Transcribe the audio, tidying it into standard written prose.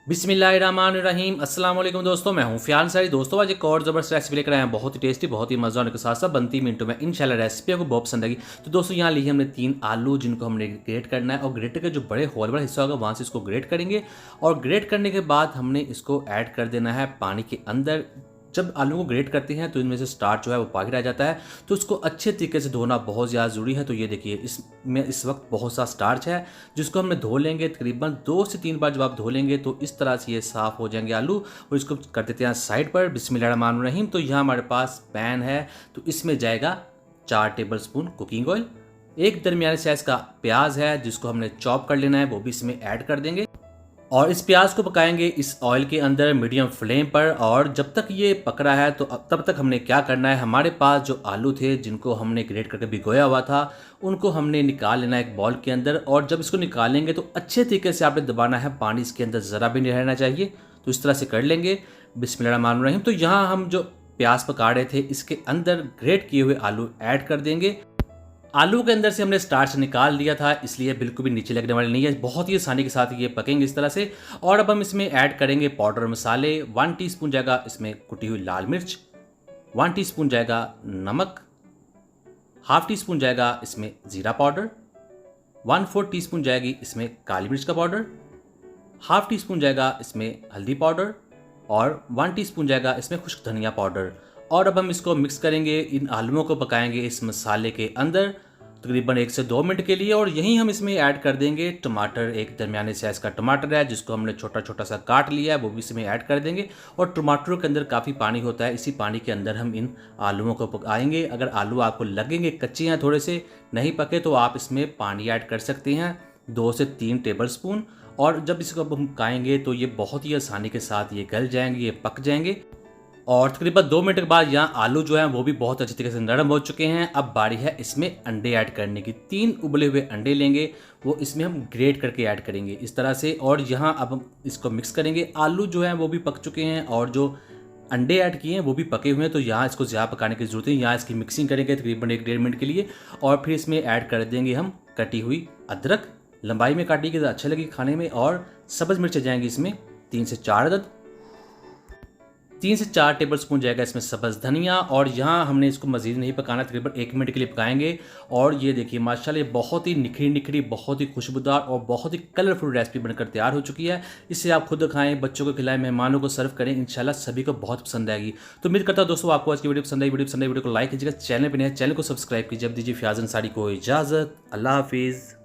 बिस्मिल्लाहिर्रहमानिर्रहीम। अस्सलाम वालेकुम दोस्तों, मैं हूं फियाज अंसारी। दोस्तों आज एक और ज़बरदस्त रेसिपी लेकर आए हैं, बहुत ही टेस्टी, बहुत ही मज़ा आने के साथ साथ बनती मिनटों में। इंशाल्लाह रेसिपी आपको बहुत पसंद आएगी। तो दोस्तों यहाँ लिए हमने 3 आलू, जिनको हमने ग्रेट करना है और ग्रेट का जो बड़े होल वाला हिस्सा होगा वहाँ से इसको ग्रेट करेंगे। और ग्रेट करने के बाद हमने इसको ऐड कर देना है पानी के अंदर। जब आलू को ग्रेट करते हैं तो इनमें से स्टार्च जो है वो बाहर आ जाता है, तो उसको अच्छे तरीके से धोना बहुत ज़्यादा ज़रूरी है। तो ये देखिए इसमें इस वक्त बहुत सा स्टार्च है, जिसको हमने धो लेंगे। तकरीबन 2 से 3 बार जब आप धो लेंगे तो इस तरह से ये साफ़ हो जाएंगे आलू। और इसको कर देते हैं साइड पर। बिस्मिल्लाहिर्रहमानिर्रहीम। तो यहाँ हमारे पास पैन है, तो इसमें जाएगा 4 टेबल स्पून कुकिंग ऑयल। एक दरमियाने साइज़ का प्याज है जिसको हमने चॉप कर लेना है, वो भी इसमें ऐड कर देंगे। और इस प्याज को पकाएंगे इस ऑयल के अंदर मीडियम फ्लेम पर। और जब तक ये पक रहा है तो तब तक हमने क्या करना है, हमारे पास जो आलू थे जिनको हमने ग्रेट करके भिगोया हुआ था उनको हमने निकाल लेना है एक बॉल के अंदर। और जब इसको निकालेंगे तो अच्छे तरीके से आपने दबाना है, पानी इसके अंदर ज़रा भी नहीं रहना चाहिए। तो इस तरह से कर लेंगे। बिस्मिल्लाहिर्रहमानिर्रहीम। तो यहाँ हम जो प्याज पका रहे थे इसके अंदर ग्रेट किए हुए आलू ऐड कर देंगे। आलू के अंदर से हमने स्टार्च निकाल दिया था, इसलिए बिल्कुल भी नीचे लगने वाले नहीं है, बहुत ही आसानी के साथ ये पकेंगे इस तरह से। और अब हम इसमें ऐड करेंगे पाउडर मसाले। 1 टीस्पून जाएगा इसमें कुटी हुई लाल मिर्च, 1 टीस्पून जाएगा नमक, हाफ टी स्पून जाएगा इसमें ज़ीरा पाउडर, 1/4 टीस्पून जाएगी इसमें काली मिर्च का पाउडर, हाफ टी स्पून जाएगा इसमें हल्दी पाउडर और 1 टीस्पून जाएगा इसमें खुश्क धनिया पाउडर। और अब हम इसको मिक्स करेंगे, इन आलूओं को पकाएंगे इस मसाले के अंदर तकरीबन 1 से 2 मिनट के लिए। और यहीं हम इसमें ऐड कर देंगे टमाटर। एक दरमियाने साइज़ का टमाटर है जिसको हमने छोटा छोटा सा काट लिया है, वो भी इसमें ऐड कर देंगे। और टमाटरों के अंदर काफ़ी पानी होता है, इसी पानी के अंदर हम इन आलूओं को पकाएंगे। अगर आलू आपको लगेंगे कच्चे हैं, थोड़े से नहीं पके, तो आप इसमें पानी ऐड कर सकते हैं 2 से 3 टेबल स्पून। और जब इसको हम पकाएंगे तो ये बहुत ही आसानी के साथ ये गल जाएंगे, ये पक जाएंगे। और तकरीबन 2 मिनट के बाद यहाँ आलू जो हैं वो भी बहुत अच्छी तरीके से नरम हो चुके हैं। अब बारी है इसमें अंडे ऐड करने की। 3 उबले हुए अंडे लेंगे, वो इसमें हम ग्रेट करके ऐड करेंगे इस तरह से। और यहाँ अब हम इसको मिक्स करेंगे। आलू जो हैं वो भी पक चुके हैं और जो अंडे ऐड किए हैं वो भी पके हुए हैं, तो यहाँ इसको ज़्यादा पकाने की ज़रूरत है। यहाँ इसकी मिक्सिंग करेंगे तकरीबन 1-1.5 मिनट के लिए। और फिर इसमें ऐड कर देंगे हम कटी हुई अदरक, लंबाई में काटी की अच्छा लगी खाने में। और सब्ज़ मिर्च जाएंगी इसमें 3 से 4 अदद, 3 से 4 टेबल स्पून जाएगा इसमें सब्ज़ धनिया। और यहाँ हमने इसको मज़ीद नहीं पकाना, तकरीबन 1 मिनट के लिए पकाएंगे। और ये देखिए माशाल्लाह ये बहुत ही निखरी निखरी, बहुत ही खुशबूदार और बहुत ही कलरफुल रेसिपी बनकर तैयार हो चुकी है। इससे आप खुद खाएं, बच्चों को खिलाएं, मेहमानों को सर्व करें, इंशाल्लाह सभी को बहुत पसंद आएगी। तो उम्मीद करता हूँ दोस्तों आपको आज की वीडियो पसंद आई। वीडियो को लाइक कीजिएगा, चैनल पर नए चैनल को सब्सक्राइब कीजिए। अब दीजिए फियाज अंसारी को इजाज़त। अल्लाह हाफिज़।